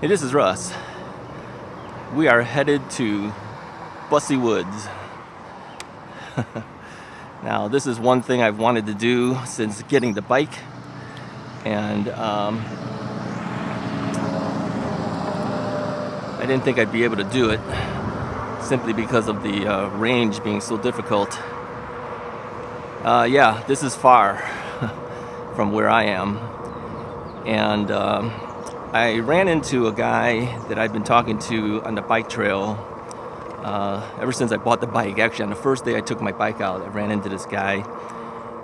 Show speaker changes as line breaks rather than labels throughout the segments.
Hey, this is Russ. We are headed to Busse Woods. Now, this is one thing I've wanted to do since getting the bike, and I didn't think I'd be able to do it simply because of the range being so difficult. Yeah, this is far from where I am, and I ran into a guy that I've been talking to on the bike trail ever since I bought the bike. Actually, on the first day I took my bike out, I ran into this guy.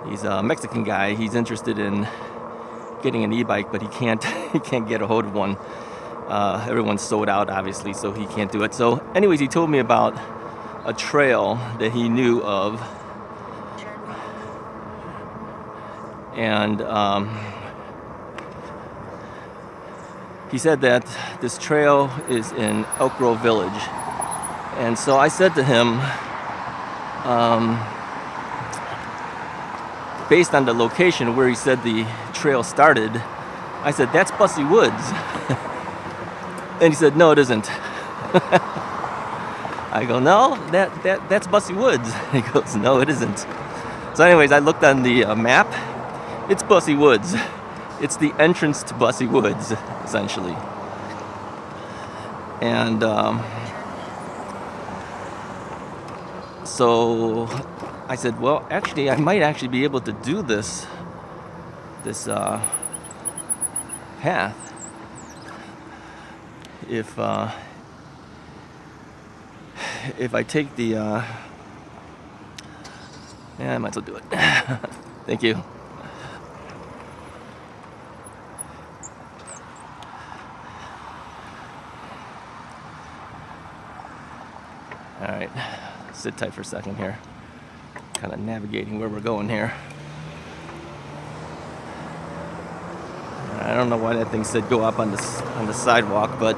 He's a Mexican guy. He's interested in getting an e-bike, but he can't get a hold of one. Everyone's sold out, obviously, so he can't do it. So anyways, he told me about a trail that he knew of, and he said that this trail is in Elk Grove Village. And so I said to him, based on the location where he said the trail started, I said, "That's Busse Woods." And he said, "No, it isn't." I go, "No, that's Busse Woods." He goes, "No, it isn't." So anyways, I looked on the map. It's Busse Woods. It's the entrance to Busse Woods, essentially. And so I said, well, actually, I might actually be able to do this path if I take the yeah, I might as well do it. Thank you. All right, sit tight for a second here. Kind of navigating where we're going here. I don't know why that thing said go up on the sidewalk, but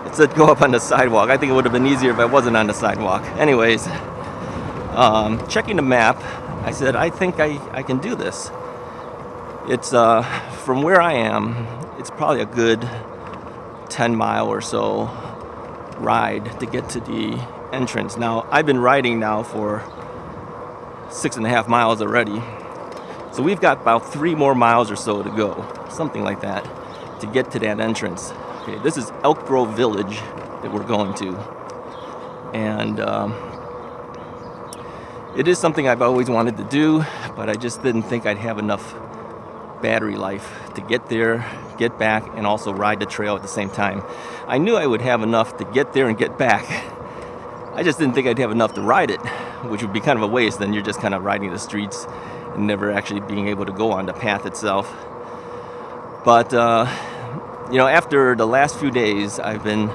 it said go up on the sidewalk. I think it would have been easier if I wasn't on the sidewalk. Anyways, checking the map, I said, I think I can do this. It's from where I am, it's probably a good 10-mile or so ride to get to the entrance. Now, I've been riding now for 6.5 miles already. So we've got about 3 more miles or so to go, something like that, to get to that entrance. Okay, this is Elk Grove Village that we're going to. And it is something I've always wanted to do, but I just didn't think I'd have enough battery life to get there, get back, and also ride the trail at the same time. I knew I would have enough to get there and get back. I just didn't think I'd have enough to ride it, which would be kind of a waste. Then you're just kind of riding the streets and never actually being able to go on the path itself. But, after the last few days, I've been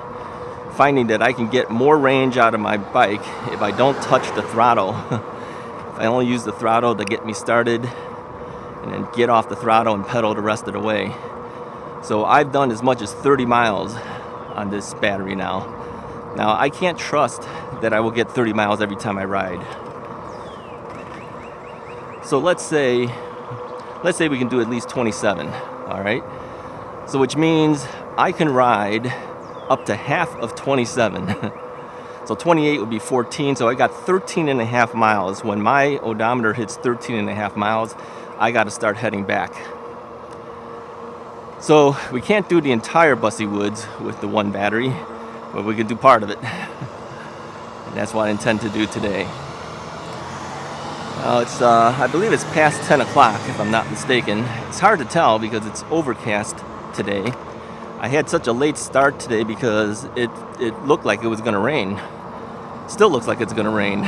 finding that I can get more range out of my bike if I don't touch the throttle. If I only use the throttle to get me started and then get off the throttle and pedal the rest of the way. So I've done as much as 30 miles on this battery now. Now, I can't trust that I will get 30 miles every time I ride. So let's say we can do at least 27, all right? So which means I can ride up to half of 27. So 28 would be 14, so I got 13.5 miles. When my odometer hits 13.5 miles, I got to start heading back. So we can't do the entire Busse Woods with the one battery, but we can do part of it. And that's what I intend to do today. It's I believe it's past 10 o'clock, if I'm not mistaken. It's hard to tell because it's overcast today. I had such a late start today because it looked like it was going to rain. Still looks like it's going to rain.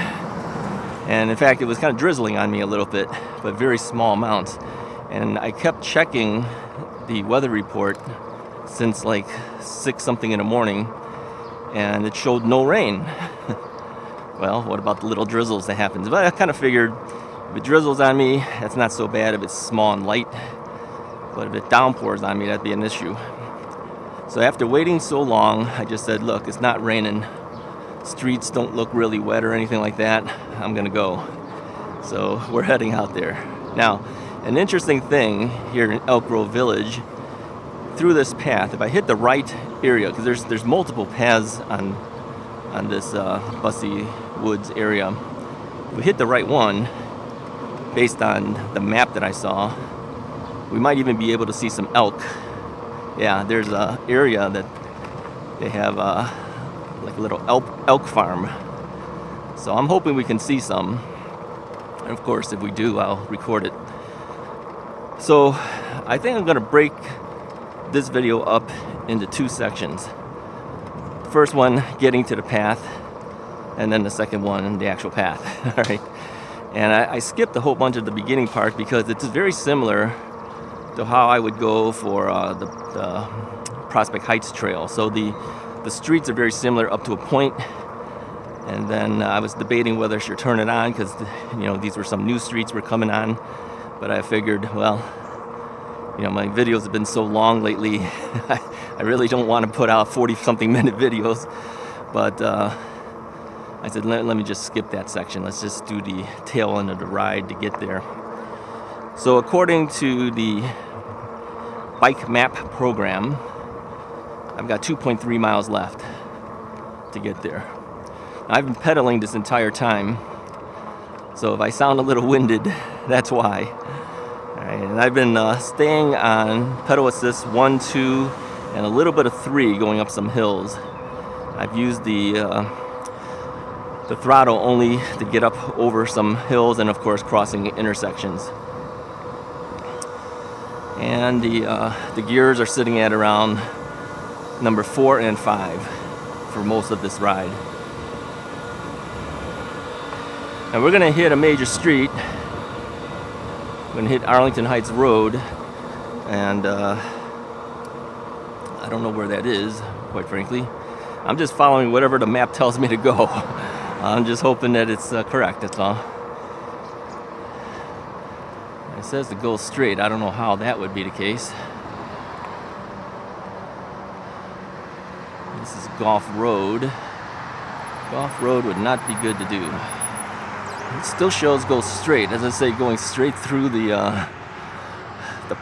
And in fact, it was kind of drizzling on me a little bit, but very small amounts. And I kept checking the weather report since like 6-something in the morning, and it showed no rain. Well, what about the little drizzles that happens? But I kind of figured if it drizzles on me, that's not so bad if it's small and light. But if it downpours on me, that'd be an issue. So after waiting so long, I just said, look, it's not raining. Streets don't look really wet or anything like that. I'm going to go. So we're heading out there. Now, an interesting thing here in Elk Grove Village through this path, if I hit the right area, because there's multiple paths on this Busse Woods area. If we hit the right one, based on the map that I saw, we might even be able to see some elk. Yeah, there's a area that they have like a little elk farm. So I'm hoping we can see some. And of course, if we do, I'll record it. So I think I'm gonna break this video up into 2 sections. The first one, getting to the path, and then the second one, the actual path. All right. And I skipped a whole bunch of the beginning part because it's very similar to how I would go for the Prospect Heights Trail. So the streets are very similar up to a point, and then I was debating whether I should turn it on because these were some new streets we're coming on, but I figured, well, my videos have been so long lately, I really don't want to put out 40-something minute videos, but I said, let me just skip that section. Let's just do the tail end of the ride to get there. So according to the bike map program, I've got 2.3 miles left to get there. I've been pedaling this entire time, so if I sound a little winded, that's why. All right, and I've been staying on pedal assist 1, 2, and a little bit of 3 going up some hills. I've used the throttle only to get up over some hills and of course crossing intersections. And the gears are sitting at around number 4 and 5 for most of this ride. And we're gonna hit a major street. We're gonna hit Arlington Heights Road, and I don't know where that is, quite frankly. I'm just following whatever the map tells me to go. I'm just hoping that it's correct, that's all. It says to go straight. I don't know how that would be the case. This is Golf Road. Golf Road would not be good to do. It still shows go straight. As I say, going straight through the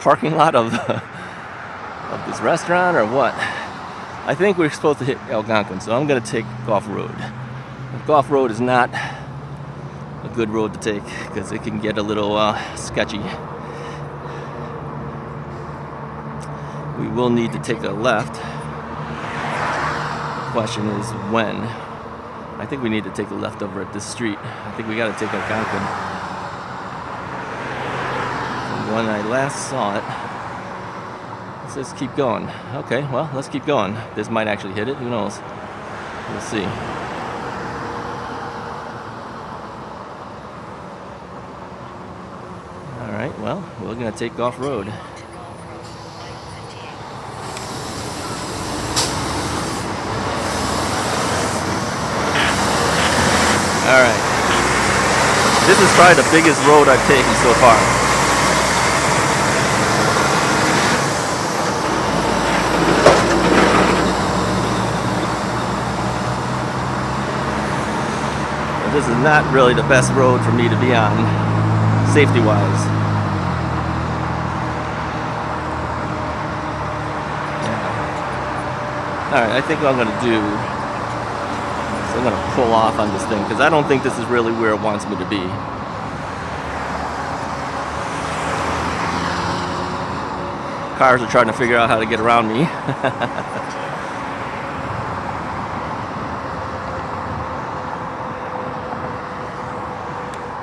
parking lot of this restaurant or what? I think we're supposed to hit Algonquin, so I'm going to take Golf Road. Golf Road is not a good road to take because it can get a little sketchy. We will need to take a left. The question is when. I think we need to take a left over at this street. I think we got to take Algonquin. From when I last saw it, it says keep going. Okay, well, let's keep going. This might actually hit it. Who knows? We'll see. Alright, well, we're going to take Golf Road. Alright. This is probably the biggest road I've taken so far. But this is not really the best road for me to be on, safety-wise. Alright, I think what I'm going to do is I'm going to pull off on this thing because I don't think this is really where it wants me to be. Cars are trying to figure out how to get around me.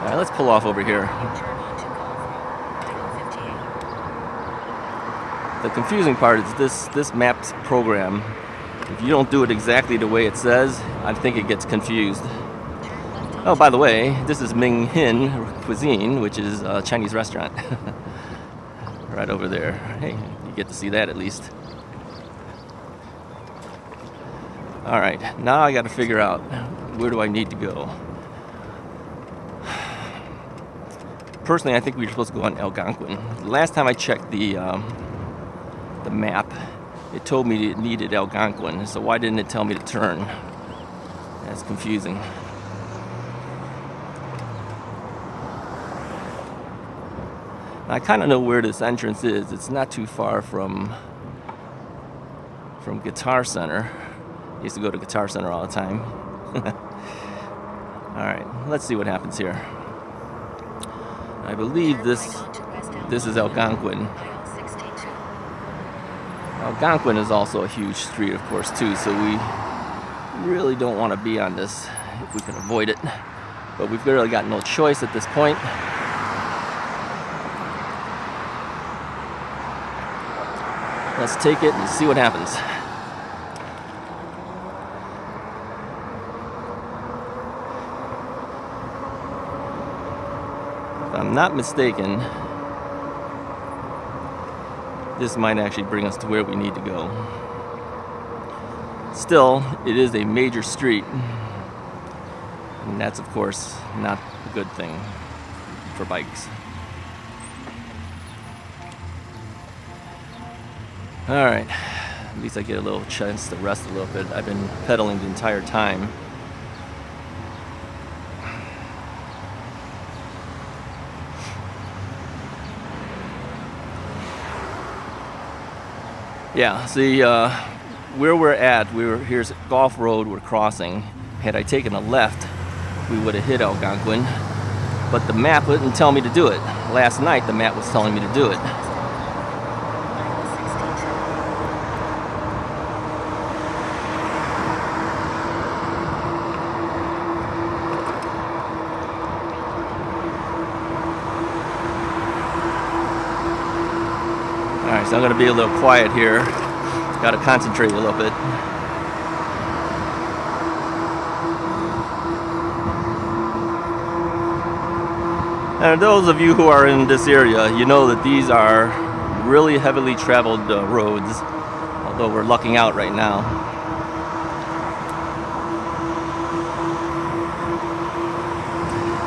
Alright, let's pull off over here. The confusing part is this maps program. If you don't do it exactly the way it says, I think it gets confused. Oh, by the way, this is Ming Hin Cuisine, which is a Chinese restaurant. Right over there. Hey, you get to see that at least. Alright, now I got to figure out where do I need to go. Personally, I think we were supposed to go on Algonquin. The last time I checked the map, it told me it needed Algonquin, so why didn't it tell me to turn? That's confusing. I kind of know where this entrance is. It's not too far from from Guitar Center. I used to go to Guitar Center all the time. Alright, let's see what happens here. I believe this is Algonquin. Algonquin is also a huge street, of course, too, so we really don't want to be on this if we can avoid it. But we've really got no choice at this point. Let's take it and see what happens. If I'm not mistaken, this might actually bring us to where we need to go. Still, it is a major street, and that's, of course, not a good thing for bikes. Alright, at least I get a little chance to rest a little bit. I've been pedaling the entire time. Yeah, see, where we're at, here's Golf Road we're crossing. Had I taken a left, we would have hit Algonquin, but the map wouldn't tell me to do it. Last night, the map was telling me to do it. So I'm going to be a little quiet here. Got to concentrate a little bit. And those of you who are in this area, you know that these are really heavily traveled roads, although we're lucking out right now.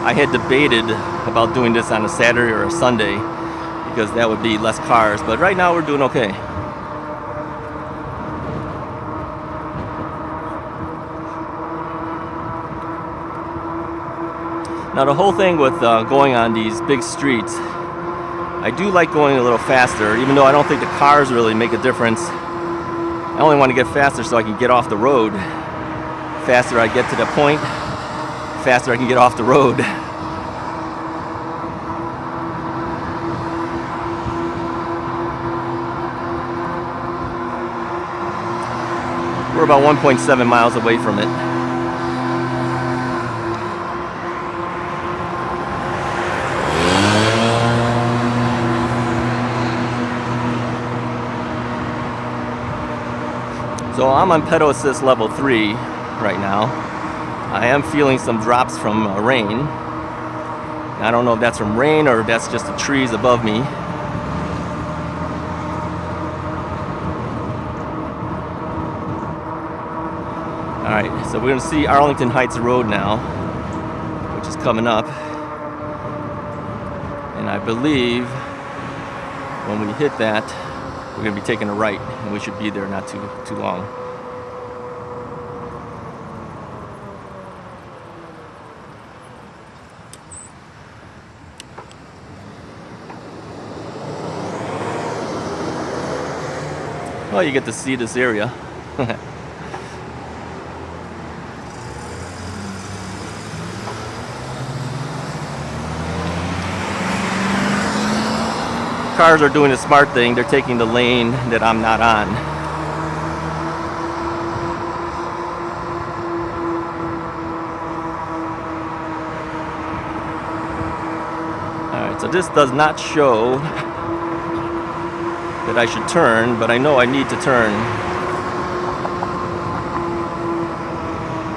I had debated about doing this on a Saturday or a Sunday, because that would be less cars, but right now we're doing okay. Now the whole thing with going on these big streets, I do like going a little faster, even though I don't think the cars really make a difference. I only want to get faster so I can get off the road. Faster I get to the point, faster I can get off the road. We're about 1.7 miles away from it. So I'm on pedal assist level 3 right now. I am feeling some drops from rain. I don't know if that's from rain or if that's just the trees above me. Alright, so we're going to see Arlington Heights Road now, which is coming up. And I believe when we hit that, we're going to be taking a right, and we should be there not too long. Well, you get to see this area. Cars are doing a smart thing. They're taking the lane that I'm not on. Alright, so this does not show that I should turn, but I know I need to turn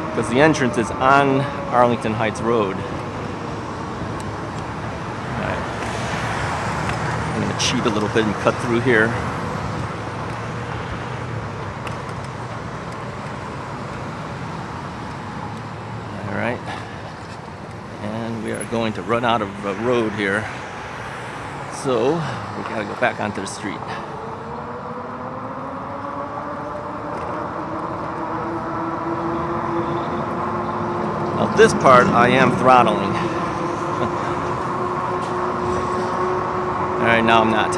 because the entrance is on Arlington Heights Road. Cheat a little bit and cut through here. Alright, and we are going to run out of road here, so we gotta go back onto the street. Now this part I am throttling. Alright, now I'm not.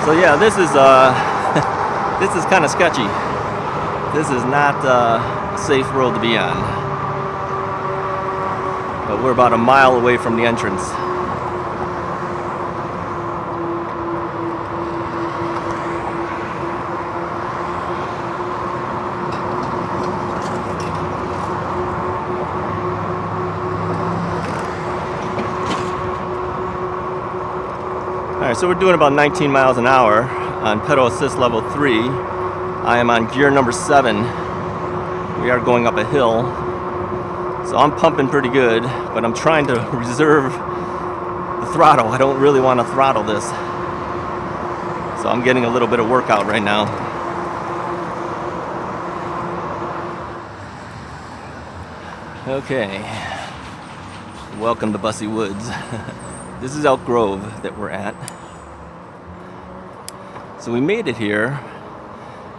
So yeah, this is this is kind of sketchy. This is not a safe road to be on. But we're about a mile away from the entrance. Alright, so we're doing about 19 miles an hour on pedal assist level 3. I am on gear number 7. We are going up a hill. So I'm pumping pretty good, but I'm trying to reserve the throttle. I don't really want to throttle this. So I'm getting a little bit of workout right now. Okay. Welcome to Busse Woods. This is Elk Grove that we're at. So we made it here,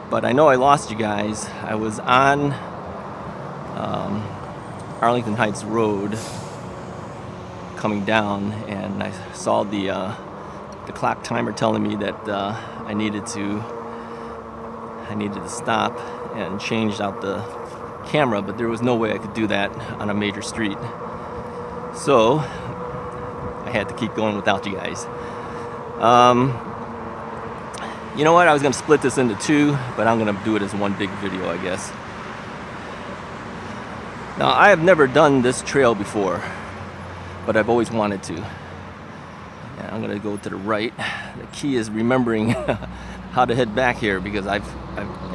but I know I lost you guys. I was on Arlington Heights Road coming down, and I saw the clock timer telling me that I needed to stop and change out the camera, but there was no way I could do that on a major street. So I had to keep going without you guys. You know what? I was going to split this into 2, but I'm going to do it as one big video, I guess. Now, I have never done this trail before, but I've always wanted to. And I'm going to go to the right. The key is remembering how to head back here, because I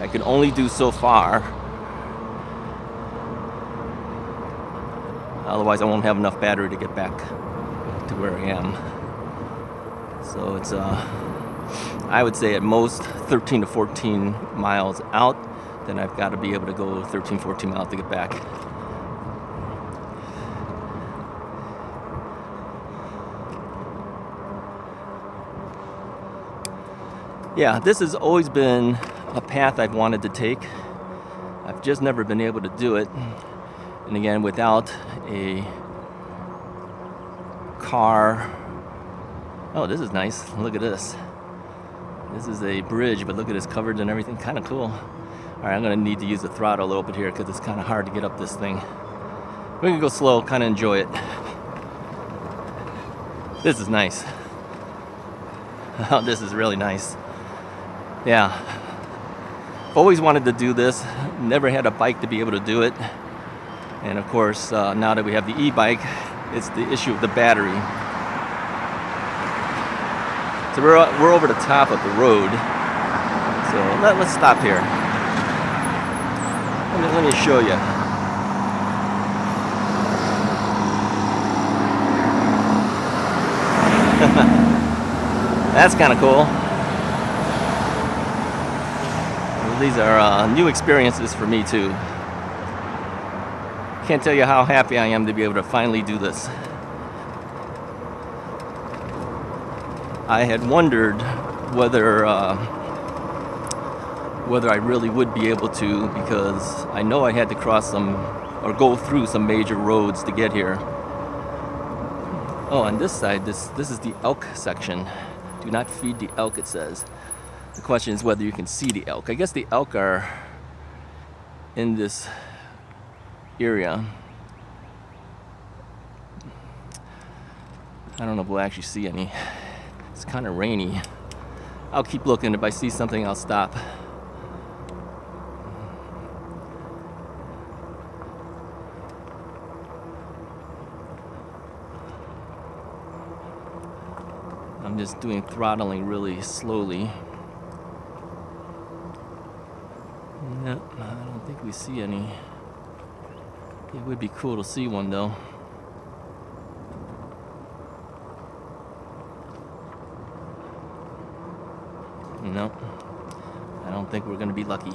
can only do so far. Otherwise, I won't have enough battery to get back to where I am. So it's I would say at most 13 to 14 miles out. Then I've got to be able to go 13, 14 miles to get back. Yeah, this has always been a path I've wanted to take. I've just never been able to do it. And again, without a car. Oh, this is nice. Look at this. This is a bridge, but look at this coverage and everything. Kind of cool. All right, I'm going to need to use the throttle a little bit here because it's kind of hard to get up this thing. We're going to go slow, kind of enjoy it. This is nice. Oh, this is really nice. Yeah. I've always wanted to do this. Never had a bike to be able to do it. And of course, now that we have the e-bike, it's the issue of the battery. So we're over the top of the road. So let's stop here. Let me show you. That's kind of cool. Well, these are new experiences for me too. Can't tell you how happy I am to be able to finally do this. I had wondered whether I really would be able to, because I know I had to cross some or go through some major roads to get here. Oh, on this side, this is the elk section. Do not feed the elk, it says. The question is whether you can see the elk. I guess the elk are in this area. I don't know if we'll actually see any. It's kind of rainy. I'll keep looking. If I see something, I'll stop. I'm just doing throttling really slowly. Nope, I don't think we see any. It would be cool to see one though. Nope, I don't think we're gonna be lucky.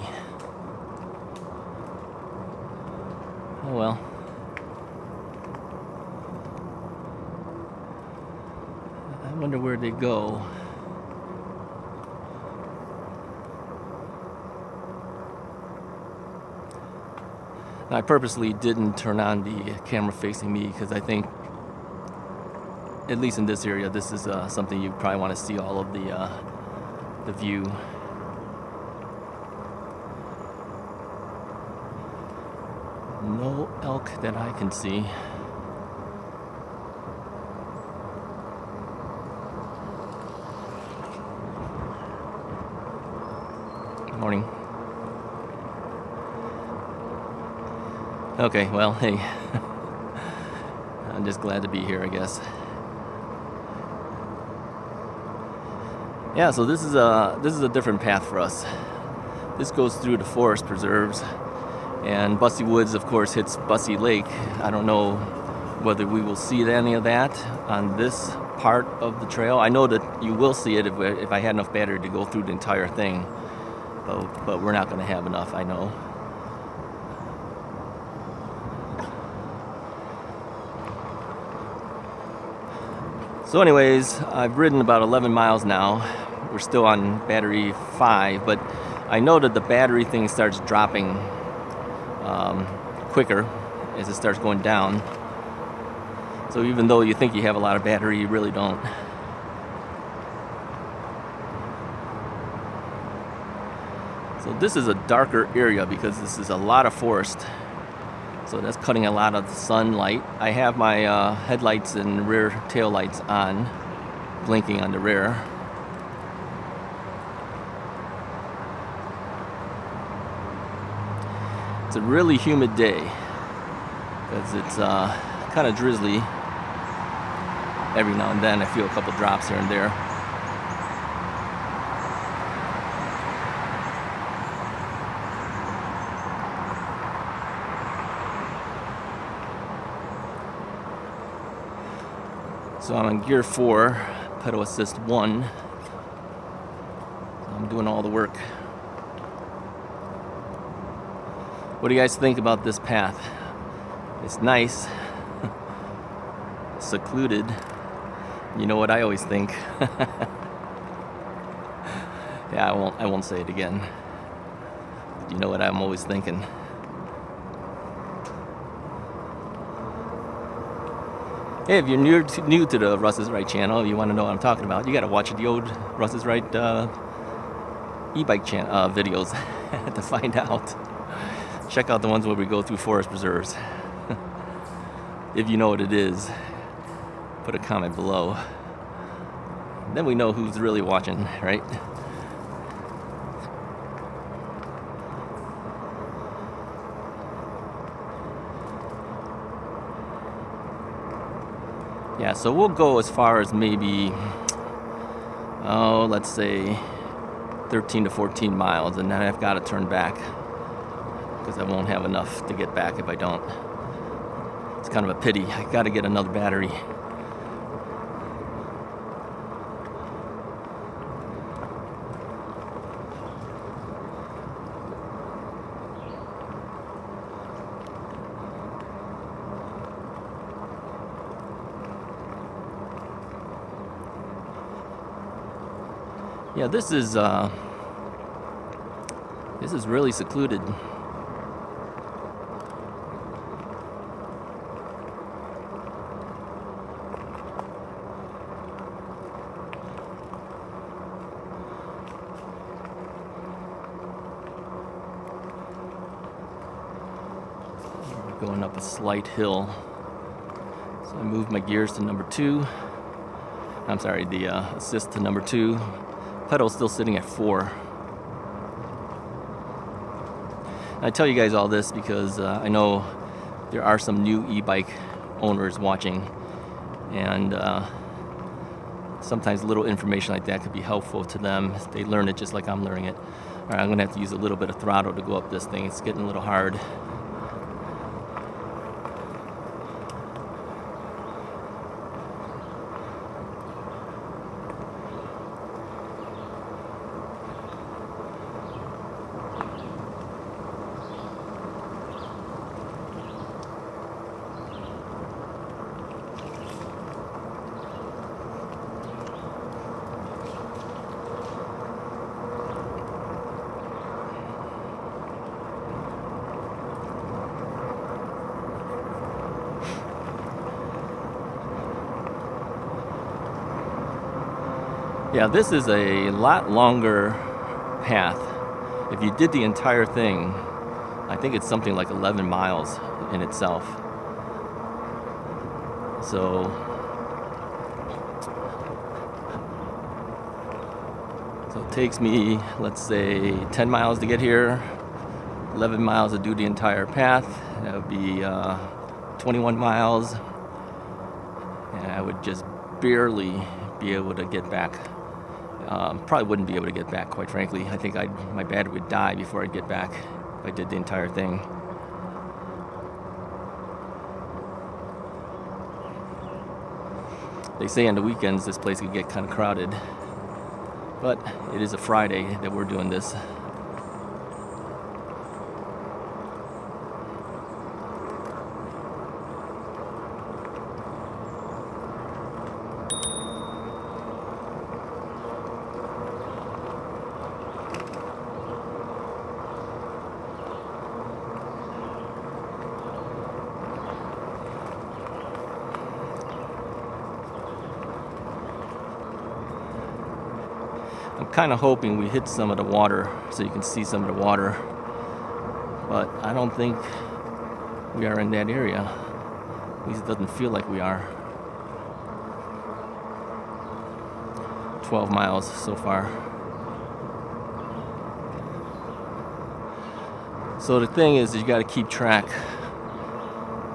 Oh well. I wonder where they go. I purposely didn't turn on the camera facing me because I think, at least in this area, this is something you probably want to see all of the the view. No elk that I can see. Morning. Okay, well, hey, I'm just glad to be here, I guess. Yeah, so this is a different path for us. This goes through the forest preserves, and Busse Woods, of course, hits Busse Lake. I don't know whether we will see any of that on this part of the trail. I know that you will see it if I had enough battery to go through the entire thing. But we're not going to have enough, I know. So anyways, I've ridden about 11 miles now. We're still on battery 5, but I know that the battery thing starts dropping quicker as it starts going down. So even though you think you have a lot of battery, you really don't. So this is a darker area because this is a lot of forest. So that's cutting a lot of sunlight. I have my headlights and rear tail lights on, blinking on the rear. It's a really humid day because it's kind of drizzly. Every now and then I feel a couple drops here and there. So I'm on gear 4, pedal assist 1. So I'm doing all the work. What do you guys think about this path? It's nice, secluded. You know what I always think. Yeah, I won't say it again. You know what I'm always thinking. Hey, if you're new to the Russ is Right channel, you want to know what I'm talking about, you got to watch the old Russ is Right e-bike videos to find out. Check out the ones where we go through forest preserves. If you know what it is, put a comment below. Then we know who's really watching, right? Yeah, so we'll go as far as maybe, let's say 13 to 14 miles, and then I've got to turn back because I won't have enough to get back if I don't. It's kind of a pity. I got to get another battery. Yeah, this is really secluded. We're going up a slight hill. So I moved my gears to number 2. I'm sorry, the assist to number 2. Pedal's still sitting at 4. I tell you guys all this because I know there are some new e-bike owners watching, and sometimes little information like that could be helpful to them. They learn it just like I'm learning it. All right, I'm gonna have to use a little bit of throttle to go up this thing. It's getting a little hard. Yeah, this is a lot longer path. If you did the entire thing, I think it's something like 11 miles in itself. So it takes me, let's say, 10 miles to get here, 11 miles to do the entire path. That would be 21 miles. And I would just barely be able to get back. Probably wouldn't be able to get back, quite frankly. I think my battery would die before I'd get back if I did the entire thing. They say on the weekends this place could get kind of crowded, but it is a Friday that we're doing this. I'm kind of hoping we hit some of the water so you can see some of the water, but I don't think we are in that area. At least it doesn't feel like we are. 12 miles so far. So the thing is you got to keep track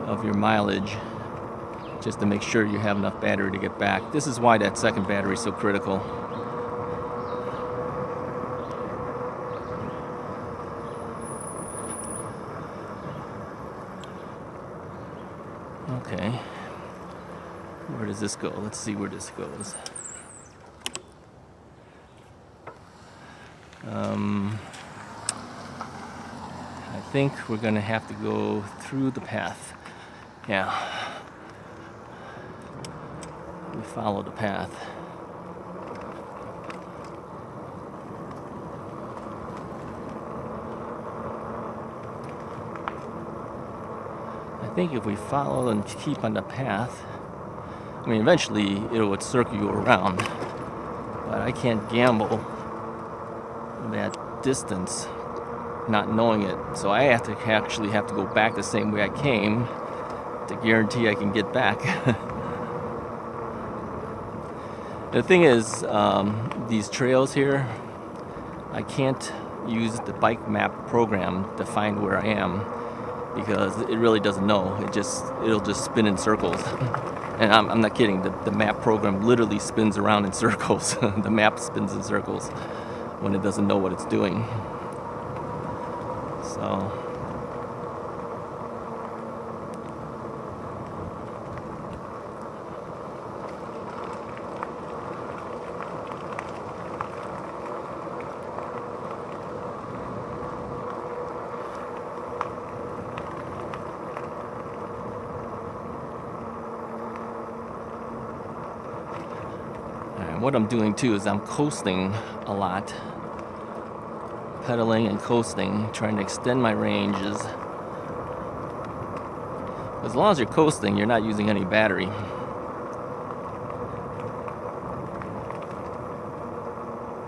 of your mileage just to make sure you have enough battery to get back. This is why that second battery is so critical. Okay, where does this go? Let's see where this goes. I think we're gonna have to go through the path. Yeah, we follow the path. I think if we follow and keep on the path, I mean, eventually it would circle you around, but I can't gamble that distance not knowing it. So I actually have to go back the same way I came to guarantee I can get back. The thing is, these trails here, I can't use the bike map program to find where I am, because it really doesn't know. It'll just spin in circles. And I'm not kidding. The map program literally spins around in circles. The map spins in circles when it doesn't know what it's doing. So what I'm doing too is I'm coasting a lot, pedaling and coasting, trying to extend my ranges. As long as you're coasting, you're not using any battery.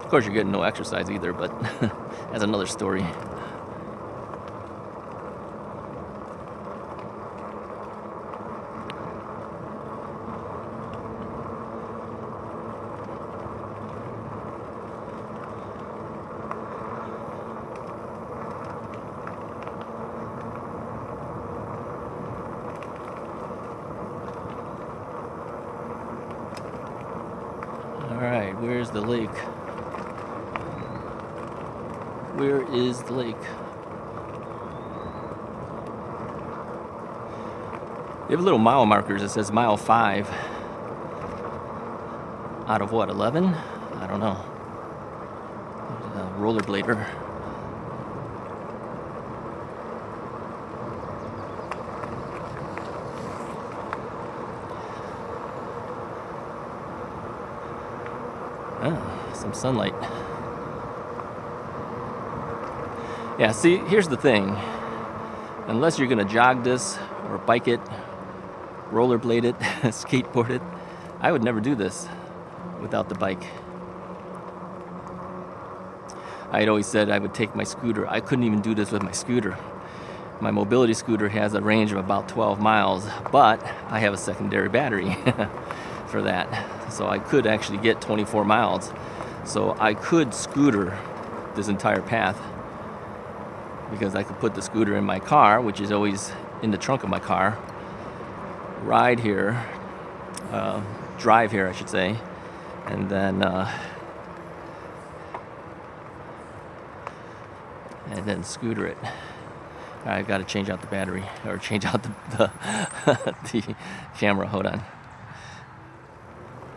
Of course, you're getting no exercise either, but that's another story. Alright, where's the lake? Where is the lake? They have little mile markers. It says mile 5. Out of what, 11? I don't know. Rollerblader. Some sunlight. Yeah, see, here's the thing. Unless you're gonna jog this or bike it, rollerblade it, skateboard it, I would never do this without the bike. I had always said I would take my scooter. I couldn't even do this with my scooter. My mobility scooter has a range of about 12 miles, but I have a secondary battery for that. So I could actually get 24 miles. So I could scooter this entire path because I could put the scooter in my car, which is always in the trunk of my car, ride here, drive here, I should say, and then scooter it. All right, I've got to change out the battery, or change out the the camera. Hold on.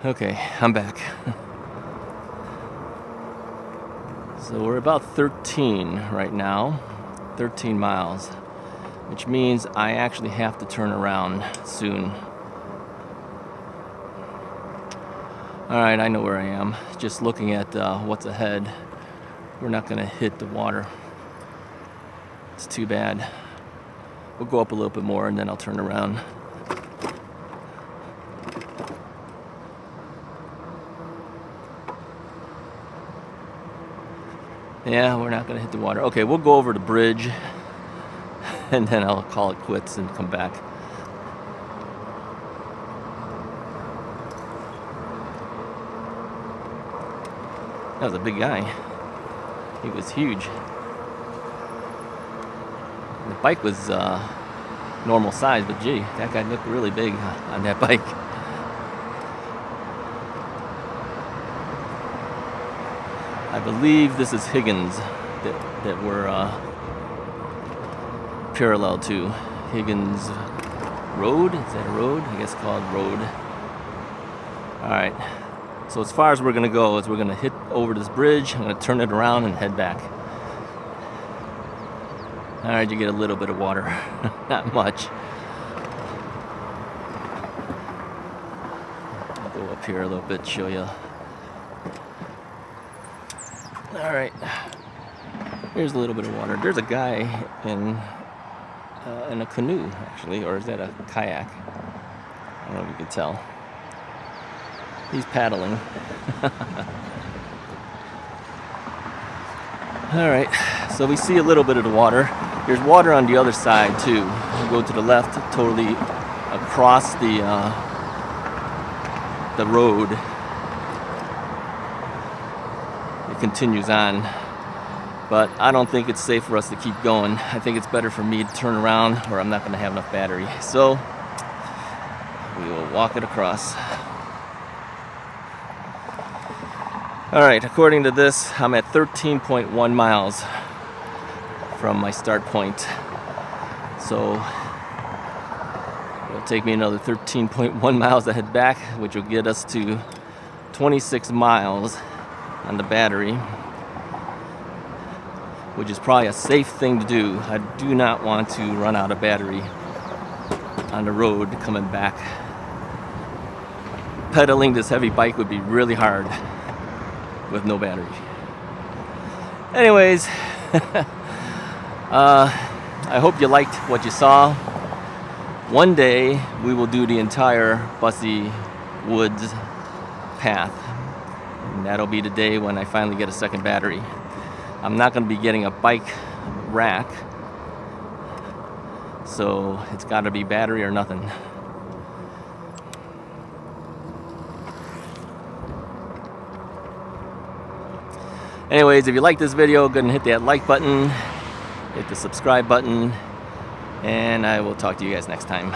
Okay, I'm back. So we're about 13 right now, 13 miles, which means I actually have to turn around soon. All right, I know where I am. Just looking at what's ahead, we're not going to hit the water. It's too bad. We'll go up a little bit more and then I'll turn around. Yeah, we're not going to hit the water. Okay, we'll go over the bridge and then I'll call it quits and come back. That was a big guy. He was huge. The bike was normal size, but gee, that guy looked really big on that bike. I believe this is Higgins that we're parallel to. Higgins Road? Is that a road? I guess called Road. Alright, so as far as we're going to go is we're going to hit over this bridge. I'm going to turn it around and head back. Alright, you get a little bit of water. Not much. I'll go up here a little bit, show you. Alright. Here's a little bit of water. There's a guy in a canoe, actually. Or is that a kayak? I don't know if you can tell. He's paddling. Alright, so we see a little bit of the water. There's water on the other side too. You go to the left, totally across the road. It continues on, but I don't think it's safe for us to keep going. I think it's better for me to turn around, or I'm not going to have enough battery. So we will walk it across. All right, according to this, I'm at 13.1 miles from my start point. So it'll take me another 13.1 miles to head back, which will get us to 26 miles on the battery, which is probably a safe thing to do. I do not want to run out of battery on the road coming back. Pedaling this heavy bike would be really hard with no battery. Anyways, I hope you liked what you saw. One day we will do the entire Busse Woods path, and that'll be the day when I finally get a second battery. I'm not going to be getting a bike rack, so it's got to be battery or nothing. Anyways, if you like this video, go ahead and hit that like button, hit the subscribe button, and I will talk to you guys next time.